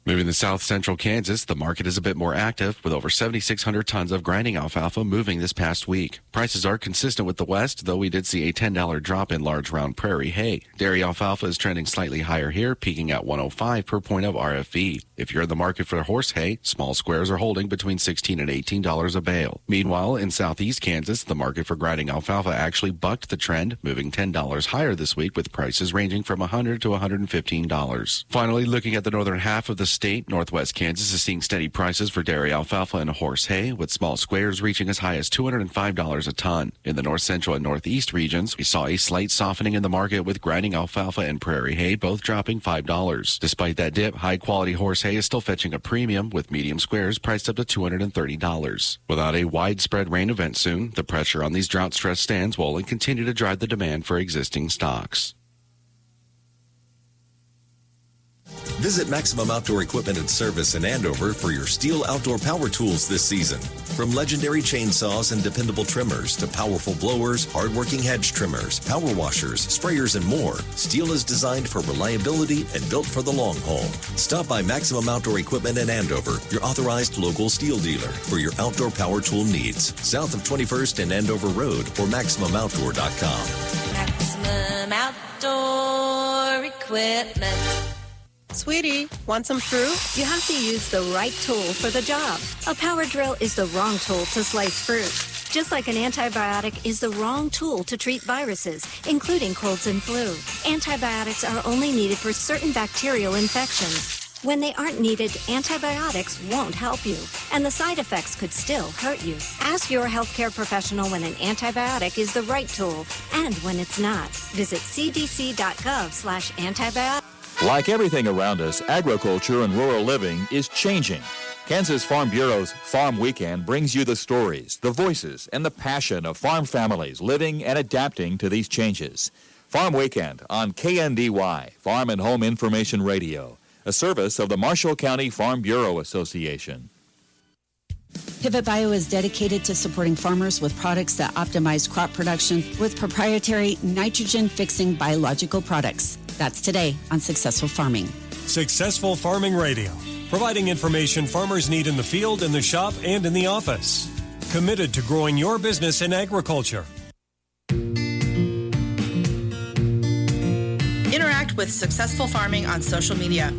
Moving to south central Kansas, the market is a bit more active, with over 7,600 tons of grinding alfalfa moving this past week. Prices are consistent with the west, though we did see a $10 drop in large round prairie hay. Dairy alfalfa is trending slightly higher here, peaking at $105 per point of RFV. If you're in the market for horse hay, small squares are holding between $16 and $18 a bale. Meanwhile, in southeast Kansas, the market for grinding alfalfa actually bucked the trend, moving $10 higher this week, with prices ranging from $100 to $115. Finally, looking at the northern northern half of the state, northwest Kansas is seeing steady prices for dairy alfalfa and horse hay, with small squares reaching as high as $205 a ton. In the north central and northeast regions, we saw a slight softening in the market, with grinding alfalfa and prairie hay both dropping $5. Despite that dip, high-quality horse hay is still fetching a premium, with medium squares priced up to $230. Without a widespread rain event soon, the pressure on these drought-stressed stands will only continue to drive the demand for existing stocks. Visit Maximum Outdoor Equipment and Service in Andover for your Steel outdoor power tools this season. From legendary chainsaws and dependable trimmers to powerful blowers, hard-working hedge trimmers, power washers, sprayers, and more, Steel is designed for reliability and built for the long haul. Stop by Maximum Outdoor Equipment in Andover, your authorized local Steel dealer, for your outdoor power tool needs. South of 21st and Andover Road, or MaximumOutdoor.com. Maximum Outdoor Equipment. Sweetie, want some fruit? You have to use the right tool for the job. A power drill is the wrong tool to slice fruit. Just like an antibiotic is the wrong tool to treat viruses, including colds and flu. Antibiotics are only needed for certain bacterial infections. When they aren't needed, antibiotics won't help you, and the side effects could still hurt you. Ask your healthcare professional when an antibiotic is the right tool and when it's not. Visit cdc.gov/antibiotic. Like everything around us, agriculture and rural living is changing. Kansas Farm Bureau's Farm Weekend brings you the stories, the voices, and the passion of farm families living and adapting to these changes. Farm Weekend on KNDY, Farm and Home Information Radio, a service of the Marshall County Farm Bureau Association. Pivot Bio is dedicated to supporting farmers with products that optimize crop production with proprietary nitrogen-fixing biological products. That's today on Successful Farming. Successful Farming Radio, providing information farmers need in the field, in the shop, and in the office. Committed to growing your business in agriculture. Interact with Successful Farming on social media.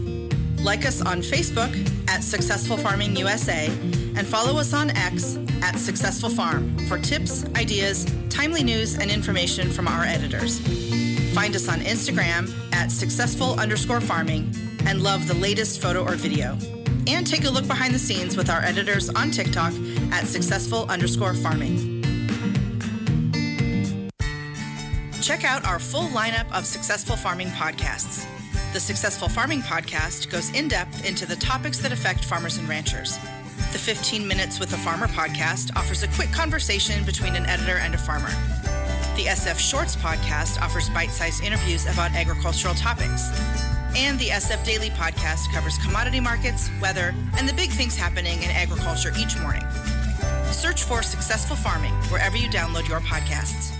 Like us on Facebook at Successful Farming USA and follow us on X at Successful Farm for tips, ideas, timely news, and information from our editors. Find us on Instagram at successful_farming and love the latest photo or video. And take a look behind the scenes with our editors on TikTok at successful_farming. Check out our full lineup of Successful Farming podcasts. The Successful Farming podcast goes in-depth into the topics that affect farmers and ranchers. The 15 Minutes with a Farmer podcast offers a quick conversation between an editor and a farmer. The SF Shorts podcast offers bite-sized interviews about agricultural topics. And the SF Daily podcast covers commodity markets, weather, and the big things happening in agriculture each morning. Search for Successful Farming wherever you download your podcasts.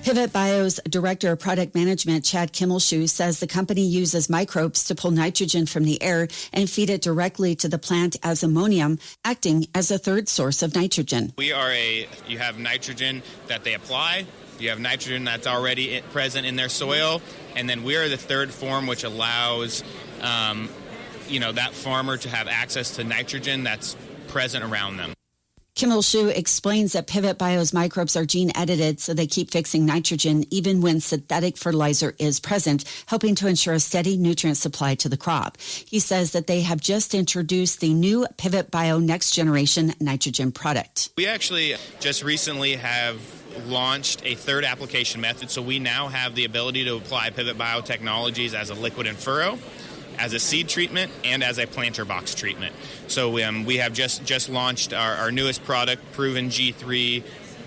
Pivot Bio's Director of Product Management, Chad Kimmelshoe, says the company uses microbes to pull nitrogen from the air and feed it directly to the plant as ammonium, acting as a third source of nitrogen. You have nitrogen that they apply, you have nitrogen that's already present in their soil, and then we are the third form which allows, that farmer to have access to nitrogen that's present around them. Kimmelshoe explains that Pivot Bio's microbes are gene edited so they keep fixing nitrogen even when synthetic fertilizer is present, helping to ensure a steady nutrient supply to the crop. He says that they have just introduced the new Pivot Bio Next Generation nitrogen product. We actually just recently have launched a third application method, so we now have the ability to apply Pivot Biotechnologies as a liquid and furrow, as a seed treatment, and as a planter box treatment. So we have just launched our newest product, Proven G3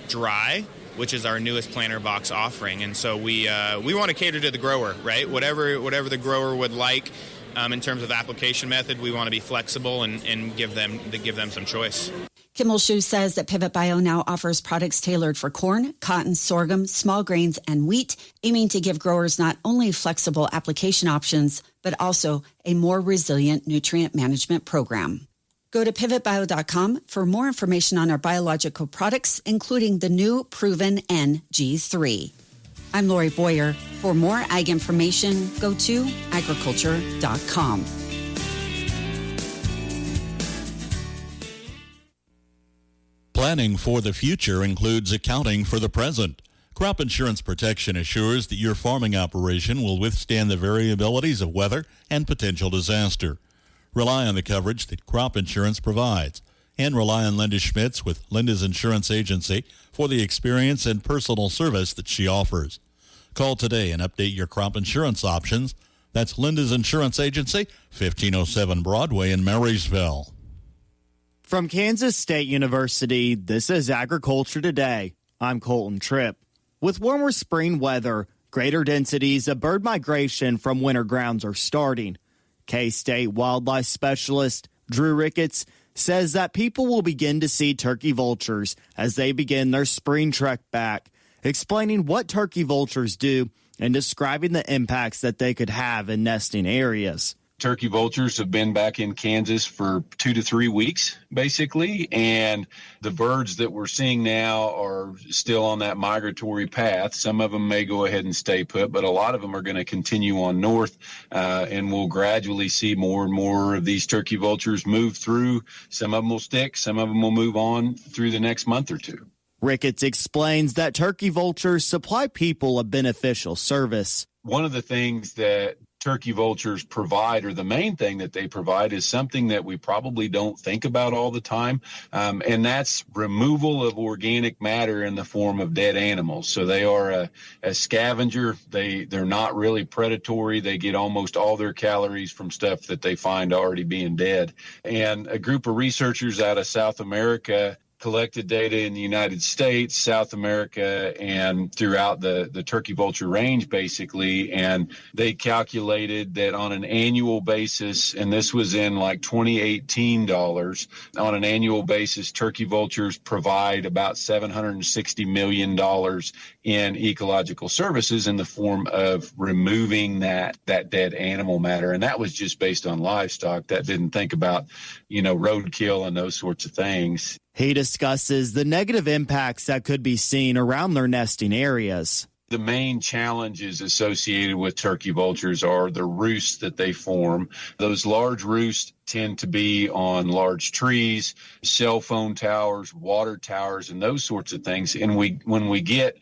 Dry, which is our newest planter box offering. And so we want to cater to the grower, right? Whatever the grower would like in terms of application method, we want to be flexible and give them some choice. Kimmelshoe says that Pivot Bio now offers products tailored for corn, cotton, sorghum, small grains, and wheat, aiming to give growers not only flexible application options, but also a more resilient nutrient management program. Go to pivotbio.com for more information on our biological products, including the new Proven NG3. I'm Lori Boyer. For more ag information, go to agriculture.com. Planning for the future includes accounting for the present. Crop insurance protection assures that your farming operation will withstand the variabilities of weather and potential disaster. Rely on the coverage that crop insurance provides. And rely on Linda Schmitz with Linda's Insurance Agency for the experience and personal service that she offers. Call today and update your crop insurance options. That's Linda's Insurance Agency, 1507 Broadway in Marysville. From Kansas State University, this is Agriculture Today. I'm Colton Tripp. With warmer spring weather, greater densities of bird migration from winter grounds are starting. K-State wildlife specialist Drew Ricketts says that people will begin to see turkey vultures as they begin their spring trek back, explaining what turkey vultures do and describing the impacts that they could have in nesting areas. Turkey vultures have been back in Kansas for 2 to 3 weeks, basically, and the birds that we're seeing now are still on that migratory path. Some of them may go ahead and stay put, but a lot of them are going to continue on north, and we'll gradually see more and more of these turkey vultures move through. Some of them will stick, some of them will move on through the next month or two. Ricketts explains that turkey vultures supply people a beneficial service. One of the things that turkey vultures provide, or the main thing that they provide, is something that we probably don't think about all the time, and that's removal of organic matter in the form of dead animals. So they are a scavenger. They're not really predatory. They get almost all their calories from stuff that they find already being dead. And a group of researchers out of South America collected data in the United States, South America, and throughout the turkey vulture range, basically. And they calculated that on an annual basis, and this was in like 2018 dollars, on an annual basis, turkey vultures provide about $760 million in ecological services in the form of removing that dead animal matter. And that was just based on livestock. That didn't think about, roadkill and those sorts of things. He discusses the negative impacts that could be seen around their nesting areas. The main challenges associated with turkey vultures are the roosts that they form. Those large roosts tend to be on large trees, cell phone towers, water towers, and those sorts of things. And when we get,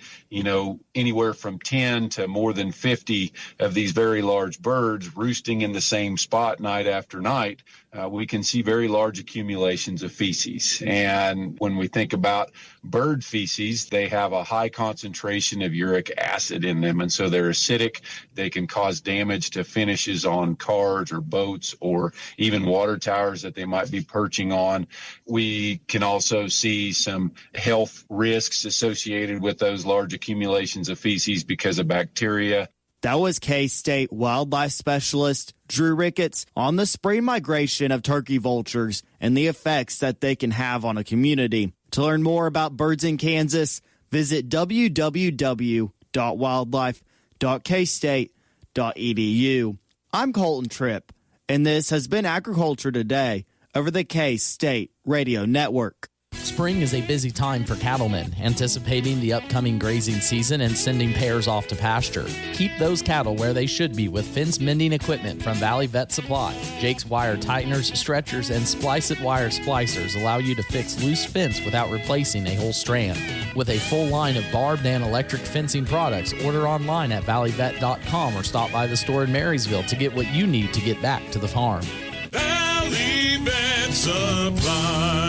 anywhere from 10 to more than 50 of these very large birds roosting in the same spot night after night, we can see very large accumulations of feces. And when we think about bird feces, they have a high concentration of uric acid in them. And so they're acidic. They can cause damage to finishes on cars or boats or even water towers that they might be perching on. We can also see some health risks associated with those large accumulations of feces because of bacteria. That was K-State wildlife specialist Drew Ricketts on the spring migration of turkey vultures and the effects that they can have on a community. To learn more about birds in Kansas, visit www.wildlife.kstate.edu. I'm Colton Tripp, and this has been Agriculture Today over the K-State Radio Network. Spring is a busy time for cattlemen, anticipating the upcoming grazing season and sending pairs off to pasture. Keep those cattle where they should be with fence mending equipment from Valley Vet Supply. Jake's wire tighteners, stretchers, and Splice-It wire splicers allow you to fix loose fence without replacing a whole strand. With a full line of barbed and electric fencing products, order online at valleyvet.com or stop by the store in Marysville to get what you need to get back to the farm. Valley Vet Supply.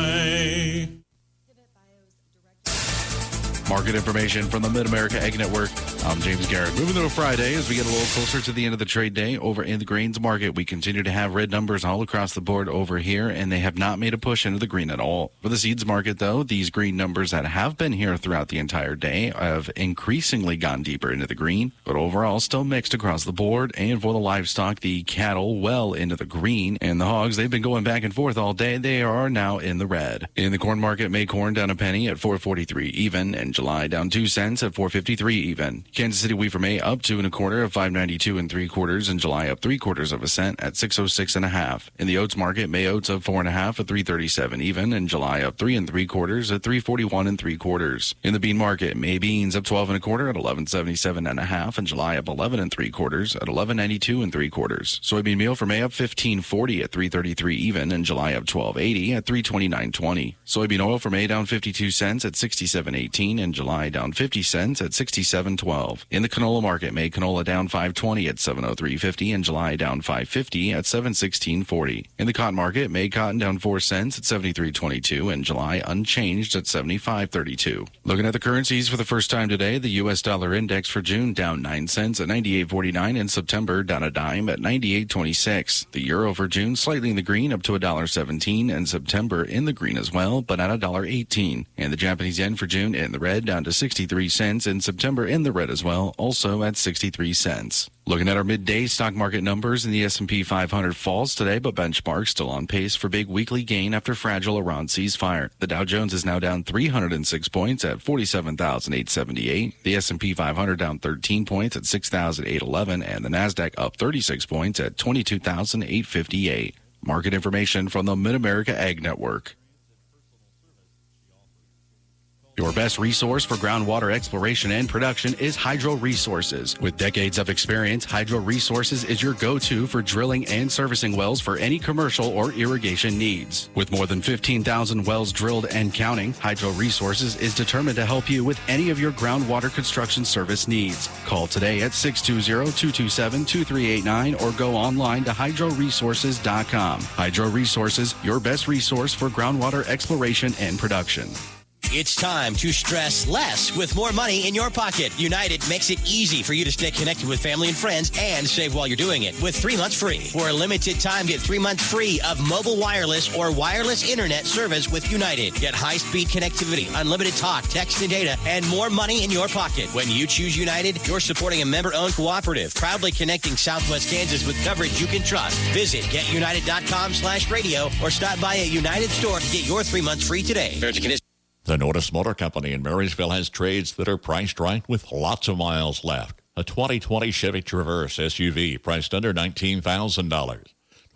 Market information from the Mid-America Ag Network. I'm James Garrett. Moving to a Friday as we get a little closer to the end of the trade day over in the grains market. We continue to have red numbers all across the board over here, and they have not made a push into the green at all. For the seeds market, though, these green numbers that have been here throughout the entire day have increasingly gone deeper into the green, but overall still mixed across the board. And for the livestock, the cattle well into the green, and the hogs, they've been going back and forth all day. They are now in the red. In the corn market, May corn down a penny at $4.43 even, and July down 2 cents at $4.53 even. Kansas City wheat for May up 2 1/4 at $5.92 3/4, and July up 3/4 cent at $6.06 1/2. In the oats market, May oats up 4 1/2 at $3.37 even, and July up 3 3/4 at $3.41 3/4. In the bean market, May beans up 12 1/4 at $11.77 1/2, and July up 11 3/4 at $11.92 3/4. Soybean meal for May up 15.40 at $3.33 even, and July up 12.80 at $3.29.20. Soybean oil for May down 52 cents at $67.18, and July down 50 cents at $67.12. $7.12. In the canola market, May canola down $5.20 at $7.0350 and July down $5.50 at $7.1640. In the cotton market, May cotton down 4 cents at $73.22 and July unchanged at $75.32. Looking at the currencies for the first time today, the U.S. dollar index for June down 9 cents at 98.49 and September down a dime at 98.26. The euro for June slightly in the green up to $1.17 and September in the green as well, but at $1.18. And the Japanese yen for June in the red down to 63 cents and September in the red as well, also at 63 cents. Looking at our midday stock market numbers, in the S&P 500 falls today, but benchmark still on pace for big weekly gain after fragile Iran ceasefire. The Dow Jones is now down 306 points at 47,878. The S&P 500 down 13 points at 6,811, and the Nasdaq up 36 points at 22,858. Market information from the Mid-America Ag Network. Your best resource for groundwater exploration and production is Hydro Resources. With decades of experience, Hydro Resources is your go-to for drilling and servicing wells for any commercial or irrigation needs. With more than 15,000 wells drilled and counting, Hydro Resources is determined to help you with any of your groundwater construction service needs. Call today at 620-227-2389 or go online to hydroresources.com. Hydro Resources, your best resource for groundwater exploration and production. It's time to stress less with more money in your pocket. United makes it easy for you to stay connected with family and friends and save while you're doing it with 3 months free. For a limited time, get 3 months free of mobile wireless or wireless internet service with United. Get high-speed connectivity, unlimited talk, text, and data, and more money in your pocket. When you choose United, you're supporting a member-owned cooperative, proudly connecting Southwest Kansas with coverage you can trust. Visit getunited.com/radio or stop by a United store to get your 3 months free today. The Notice Motor Company in Marysville has trades that are priced right with lots of miles left. A 2020 Chevy Traverse SUV priced under $19,000.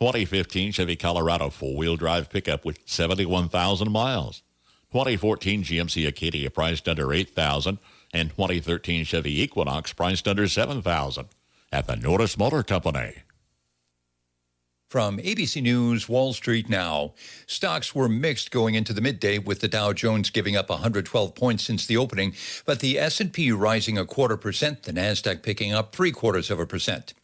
2015 Chevy Colorado four-wheel drive pickup with 71,000 miles. 2014 GMC Acadia priced under $8,000. And 2013 Chevy Equinox priced under $7,000 at the Notice Motor Company. From ABC News, Wall Street now. Stocks were mixed going into the midday, with the Dow Jones giving up 112 points since the opening, but the S&P rising 0.25%, the Nasdaq picking up 0.75%.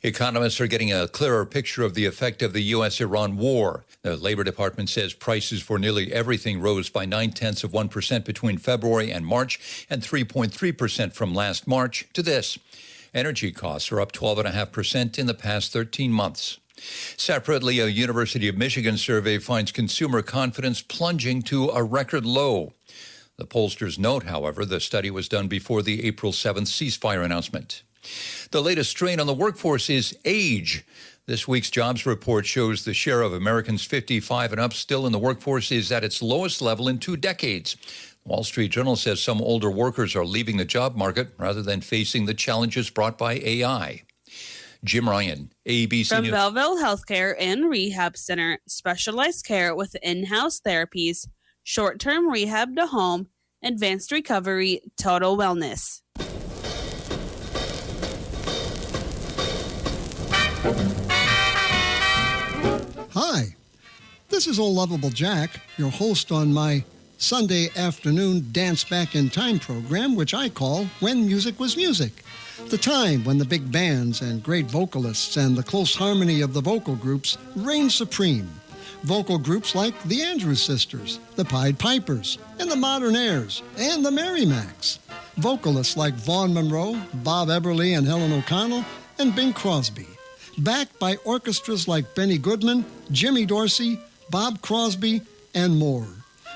Economists are getting a clearer picture of the effect of the U.S.-Iran war. The Labor Department says prices for nearly everything rose by 0.9% between February and March, and 3.3% from last March to this. Energy costs are up 12.5% in the past 13 months. Separately, a University of Michigan survey finds consumer confidence plunging to a record low. The pollsters note, however, the study was done before the April 7th ceasefire announcement. The latest strain on the workforce is age. This week's jobs report shows the share of Americans 55 and up still in the workforce is at its lowest level in 2 decades. Wall Street Journal says some older workers are leaving the job market rather than facing the challenges brought by AI. Jim Ryan, ABC From News. Belleville Healthcare and Rehab Center, specialized care with in-house therapies, short-term rehab to home, advanced recovery, total wellness. Hi, this is Old Lovable Jack, your host on my Sunday afternoon Dance Back in Time program, which I call When Music Was Music. The time when the big bands and great vocalists and the close harmony of the vocal groups reigned supreme. Vocal groups like the Andrews Sisters, the Pied Pipers, and the Modernaires, and the Merrimacs. Vocalists like Vaughn Monroe, Bob Eberly and Helen O'Connell, and Bing Crosby. Backed by orchestras like Benny Goodman, Jimmy Dorsey, Bob Crosby, and more.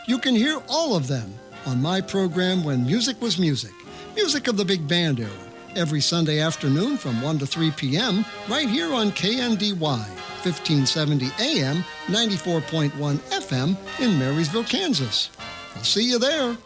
You can hear all of them on my program When Music Was Music, music of the big band era, every Sunday afternoon from 1 to 3 p.m. right here on KNDY, 1570 AM, 94.1 FM in Marysville, Kansas. I'll see you there.